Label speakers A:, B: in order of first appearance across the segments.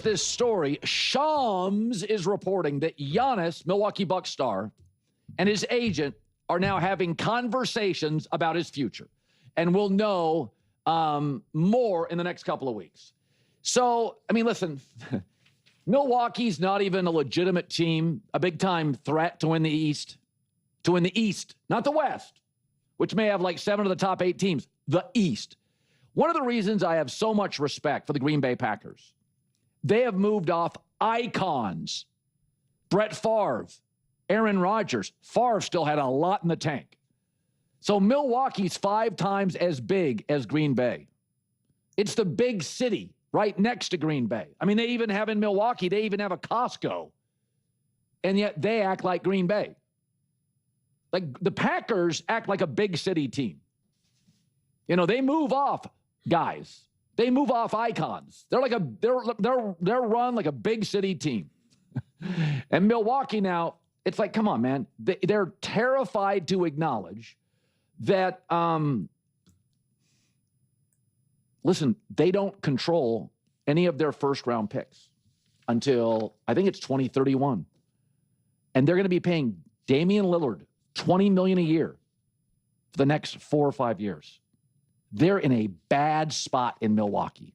A: this story. Shams is reporting that Giannis, Milwaukee Bucks star, and his agent are now having conversations about his future. And we'll know more in the next couple of weeks. So, I mean, listen, Milwaukee's not even a legitimate team, a big-time threat to win the East. To win the East, not the West, which may have like 7 of the top 8 teams. The East. One of the reasons I have so much respect for the Green Bay Packers, they have moved off icons. Brett Favre, Aaron Rodgers. Favre still had a lot in the tank. So Milwaukee's 5 times as big as Green Bay. It's the big city right next to Green Bay. I mean, they even have in Milwaukee, they even have a Costco. And yet they act like Green Bay. Like the Packers act like a big city team. You know, they move off guys. They move off icons. They're like they're run like a big city team. And Milwaukee now, it's like, come on, man. They're terrified to acknowledge that, listen, they don't control any of their first-round picks until, I think it's 2031. And they're going to be paying Damian Lillard $20 million a year for the next 4 or 5 years. They're in a bad spot in Milwaukee.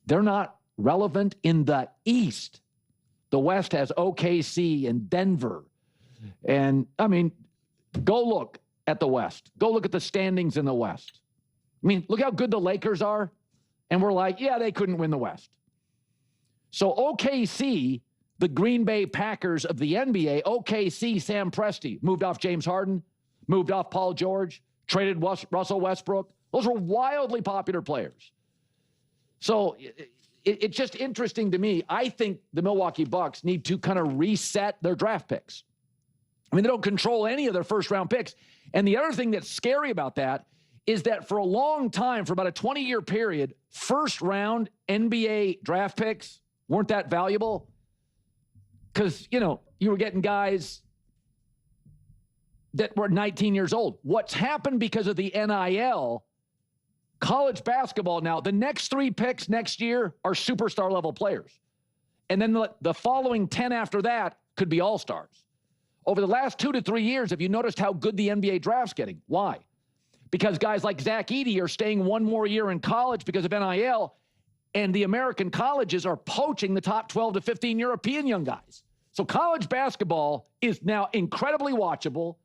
A: They're not relevant in the East. The West has OKC and Denver. And, I mean, go look at the West. Go look at the standings in the West. I mean, look how good the Lakers are. And we're like, yeah, they couldn't win the West. So OKC, the Green Bay Packers of the NBA, OKC, Sam Presti, moved off James Harden, moved off Paul George, traded Russell Westbrook. Those were wildly popular players. So it's just interesting to me. I think the Milwaukee Bucks need to kind of reset their draft picks. I mean, they don't control any of their first-round picks. And the other thing that's scary about that is that for a long time, for about a 20-year period, first-round NBA draft picks weren't that valuable because, you know, you were getting guys that were 19 years old. What's happened because of the NIL, college basketball now, the next 3 picks next year are superstar-level players. And then the following 10 after that could be all-stars. Over the last 2 to 3 years, have you noticed how good the NBA draft's getting? Why? Because guys like Zach Edey are staying 1 more year in college because of NIL, and the American colleges are poaching the top 12 to 15 European young guys. So college basketball is now incredibly watchable,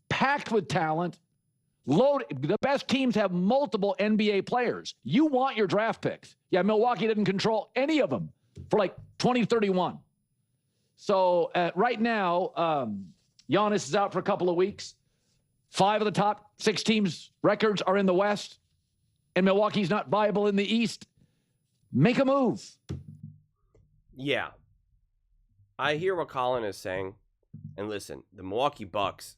A: packed with talent, loaded. The best teams have multiple NBA players. You want your draft picks. Yeah, Milwaukee didn't control any of them for like 2031. So right now, Giannis is out for a couple of weeks. 5 of the top 6 teams' records are in the West, and Milwaukee's not viable in the East. Make a move.
B: Yeah. I hear what Colin is saying. And listen, the Milwaukee Bucks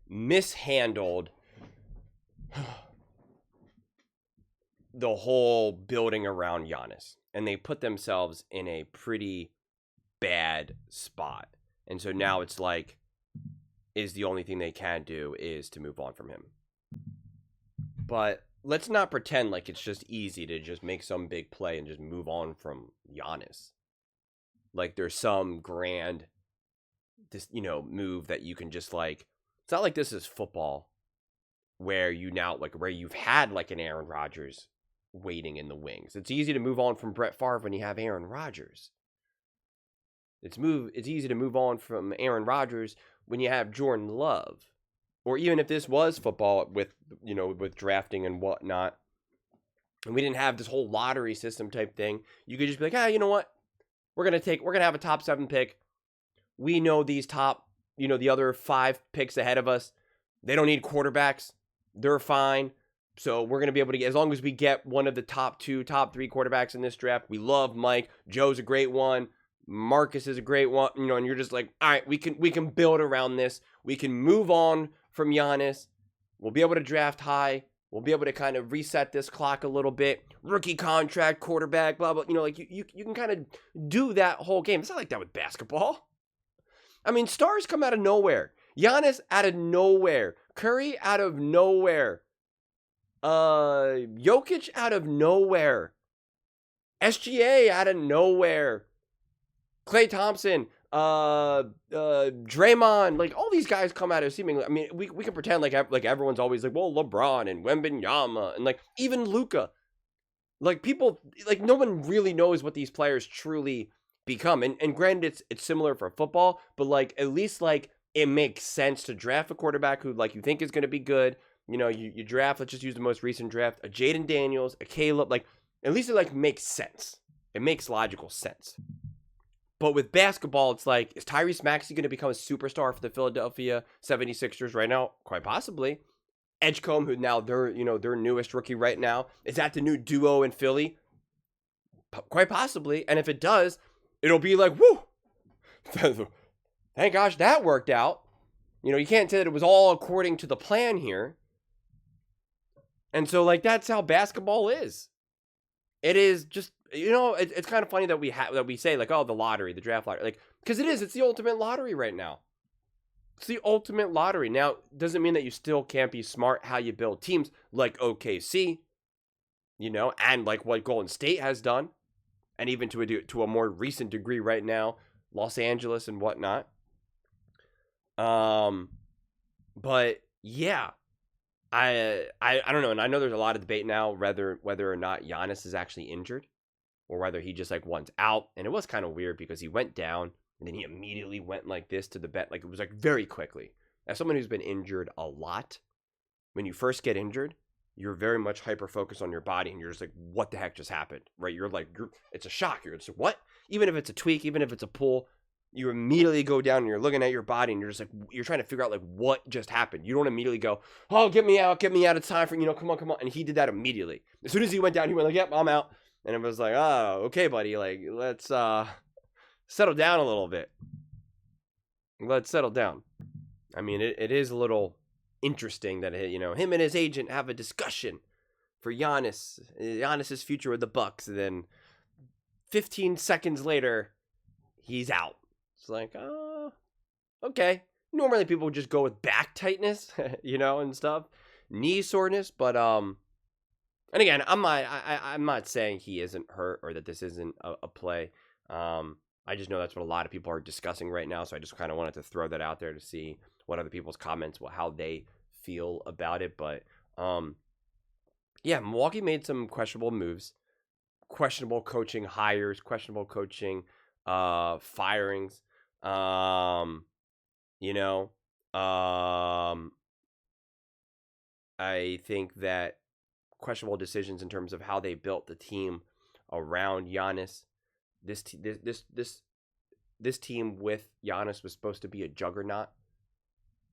B: mishandled the whole building around Giannis. And they put themselves in a pretty bad spot. And so now it's like, is the only thing they can do is to move on from him. But let's not pretend like it's just easy to just make some big play and just move on from Giannis. Like there's some grand, move that you can just like, it's not like this is football where where you've had like an Aaron Rodgers waiting in the wings. It's easy to move on from Brett Favre when you have Aaron Rodgers. It's easy to move on from Aaron Rodgers when you have Jordan Love. Or even if this was football with drafting and whatnot, and we didn't have this whole lottery system type thing, you could just be like, you know what? We're going to have a top 7 pick. We know these top, the other 5 picks ahead of us. They don't need quarterbacks. They're fine. So we're going to be able to get, as long as we get one of the top 3 quarterbacks in this draft. We love Mike. Joe's a great one. Marcus is a great one, and you're just like, all right, we can build around this. We can move on from Giannis. We'll be able to draft high. We'll be able to kind of reset this clock a little bit. Rookie contract, quarterback, blah, blah. You can kind of do that whole game. It's not like that with basketball. I mean, stars come out of nowhere. Giannis out of nowhere. Curry out of nowhere. Jokic out of nowhere. SGA out of nowhere. Klay Thompson, Draymond, like all these guys come out of seemingly. I mean, we can pretend like everyone's always like, well, LeBron and Wembanyama and like even Luka. Like people, like no one really knows what these players truly become. And granted, it's similar for football, but like at least like it makes sense to draft a quarterback who like you think is going to be good. You know, you draft. Let's just use the most recent draft: a Jaden Daniels, a Caleb. Like at least it like makes sense. It makes logical sense. But with basketball, it's like, is Tyrese Maxey going to become a superstar for the Philadelphia 76ers right now? Quite possibly. Edgecombe, who now their newest rookie right now, is that the new duo in Philly? Quite possibly. And if it does, it'll be like, woo! Thank gosh that worked out. You know, you can't say that it was all according to the plan here. And so, like, that's how basketball is. It is just, you know, it's kind of funny that we say, like, oh, the lottery, the draft lottery. Like, because it's the ultimate lottery right now. It's the ultimate lottery. Now, doesn't mean that you still can't be smart how you build teams like OKC, you know, and like what Golden State has done, and even to a more recent degree right now, Los Angeles and whatnot. But yeah, I don't know, and I know there's a lot of debate now whether or not Giannis is actually injured, or whether he just like wants out. And it was kind of weird because he went down and then he immediately went like this to the bet. Like it was like very quickly. As someone who's been injured a lot, when you first get injured, you're very much hyper focused on your body and you're just like, what the heck just happened? Right? It's a shock. You're just what? Even if it's a tweak, even if it's a pull, you immediately go down and you're looking at your body and you're just like, you're trying to figure out like what just happened. You don't immediately go, oh, get me out. It's time for, come on. And he did that immediately. As soon as he went down, he went like, yep, I'm out. And it was like, oh, okay, buddy. Like, let's settle down a little bit. Let's settle down. I mean, it is a little interesting that, him and his agent have a discussion for Giannis's future with the Bucks. And then 15 seconds later, he's out. It's like, oh, okay. Normally people would just go with back tightness, and stuff. Knee soreness, but and again, I'm not saying he isn't hurt or that this isn't a play. I just know that's what a lot of people are discussing right now, so I just kind of wanted to throw that out there to see what other people's comments, how they feel about it. But yeah, Milwaukee made some questionable moves, questionable coaching hires, questionable coaching firings. I think that questionable decisions in terms of how they built the team around Giannis. This team with Giannis was supposed to be a juggernaut.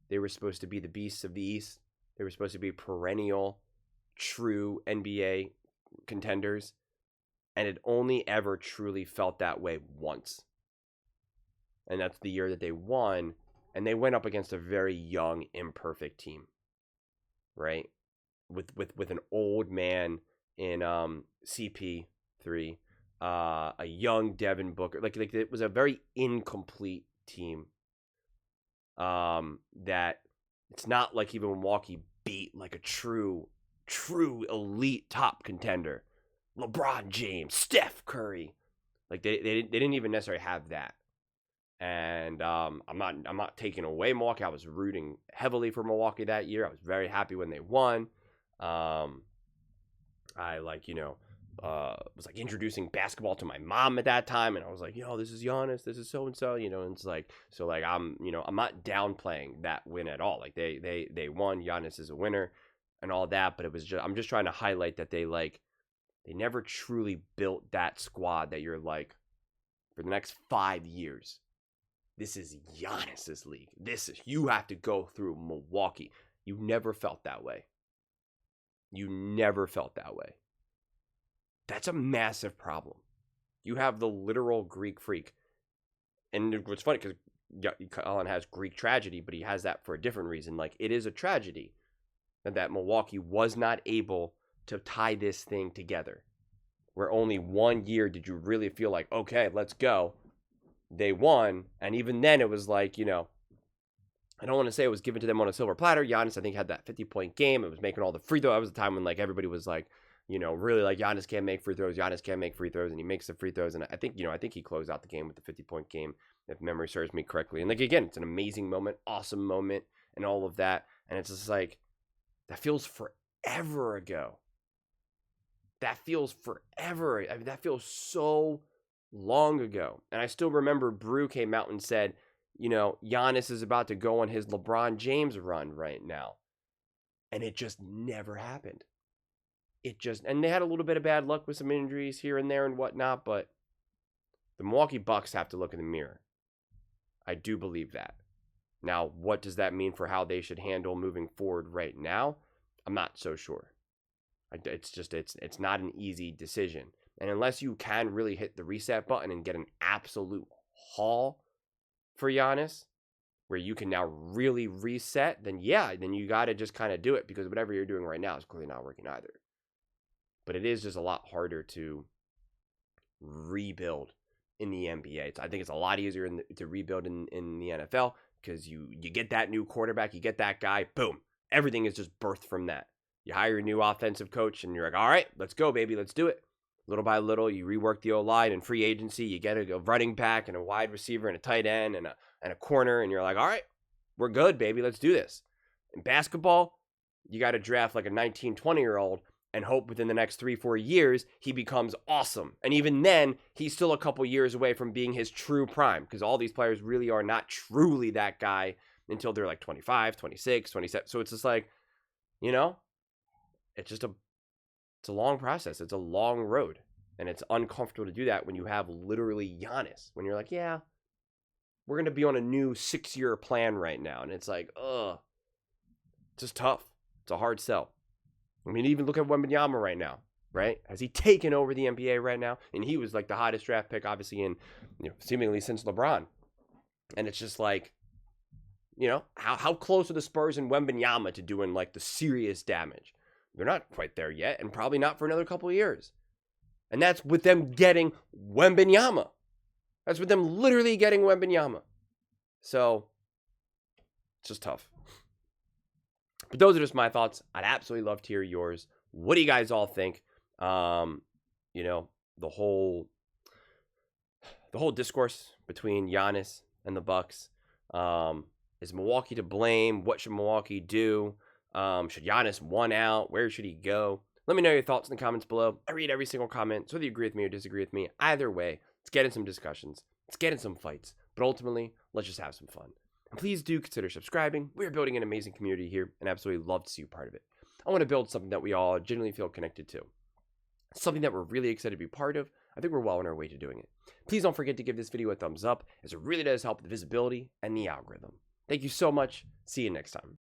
B: They were supposed to be the beasts of the East. They were supposed to be perennial, true NBA contenders. And it only ever truly felt that way once. And that's the year that they won. And they went up against a very young, imperfect team. Right? With an old man in CP3, a young Devin Booker. Like it was a very incomplete team. That it's not like even Milwaukee beat like a true elite top contender. LeBron James, Steph Curry. Like they didn't even necessarily have that. And I'm not taking away Milwaukee. I was rooting heavily for Milwaukee that year. I was very happy when they won. I was like introducing basketball to my mom at that time, and I was like, this is Giannis, this is so and so, and it's like, so like I'm not downplaying that win at all. Like they won. Giannis is a winner and all that, but I'm just trying to highlight that they never truly built that squad that you're like, for the next 5 years, this is Giannis's league. You have to go through Milwaukee. You never felt that way. That's a massive problem. You have the literal Greek freak. And what's funny, because Colin has Greek tragedy, but he has that for a different reason. Like, it is a tragedy that Milwaukee was not able to tie this thing together. Where only 1 year did you really feel like, okay, let's go. They won, and even then it was like, I don't want to say it was given to them on a silver platter. Giannis, I think, had that 50-point game. It was making all the free throw. That was the time when like everybody was like, really like Giannis can't make free throws. Giannis can't make free throws, and he makes the free throws. And I think he closed out the game with the 50-point game, if memory serves me correctly. And like, again, it's an amazing moment, awesome moment, and all of that. And it's just like, that feels forever ago. That feels forever. I mean, that feels so long ago. And I still remember Brew came out and said, Giannis is about to go on his LeBron James run right now. And it just never happened. And they had a little bit of bad luck with some injuries here and there and whatnot, but the Milwaukee Bucks have to look in the mirror. I do believe that. Now, what does that mean for how they should handle moving forward right now? I'm not so sure. It's not an easy decision. And unless you can really hit the reset button and get an absolute haul for Giannis, where you can now really reset, then you got to just kind of do it, because whatever you're doing right now is clearly not working either. But it is just a lot harder to rebuild in the NBA. I think it's a lot easier to rebuild in the NFL, because you get that new quarterback, you get that guy, boom, everything is just birthed from that. You hire a new offensive coach, and you're like, all right, let's go, baby, let's do it. Little by little, you rework the O-line and free agency. You get a running back and a wide receiver and a tight end and a corner, and you're like, all right, we're good, baby, let's do this. In basketball, you got to draft like a 19, 20-year-old and hope within the next 3-4 years he becomes awesome. And even then, he's still a couple years away from being his true prime, because all these players really are not truly that guy until they're like 25, 26, 27. So it's just like, it's a long process. It's a long road. And it's uncomfortable to do that when you have literally Giannis. When you're like, yeah, we're going to be on a new 6-year plan right now. And it's like, it's just tough. It's a hard sell. I mean, even look at Wembanyama right now, right? Has he taken over the NBA right now? And he was like the hottest draft pick, obviously, in seemingly since LeBron. And it's just like, how close are the Spurs and Wembanyama to doing like the serious damage? They're not quite there yet, and probably not for another couple of years. And that's with them getting Wembanyama. That's with them literally getting Wembanyama. So, it's just tough. But those are just my thoughts. I'd absolutely love to hear yours. What do you guys all think? The whole discourse between Giannis and the Bucks. Is Milwaukee to blame? What should Milwaukee do? Should Giannis one out? Where should he go? Let me know your thoughts in the comments below. I read every single comment, so whether you agree with me or disagree with me, either way, let's get in some discussions. Let's get in some fights. But ultimately, let's just have some fun. And please do consider subscribing. We're building an amazing community here, and absolutely love to see you part of it. I want to build something that we all genuinely feel connected to. Something that we're really excited to be part of. I think we're well on our way to doing it. Please don't forget to give this video a thumbs up, as it really does help the visibility and the algorithm. Thank you so much. See you next time.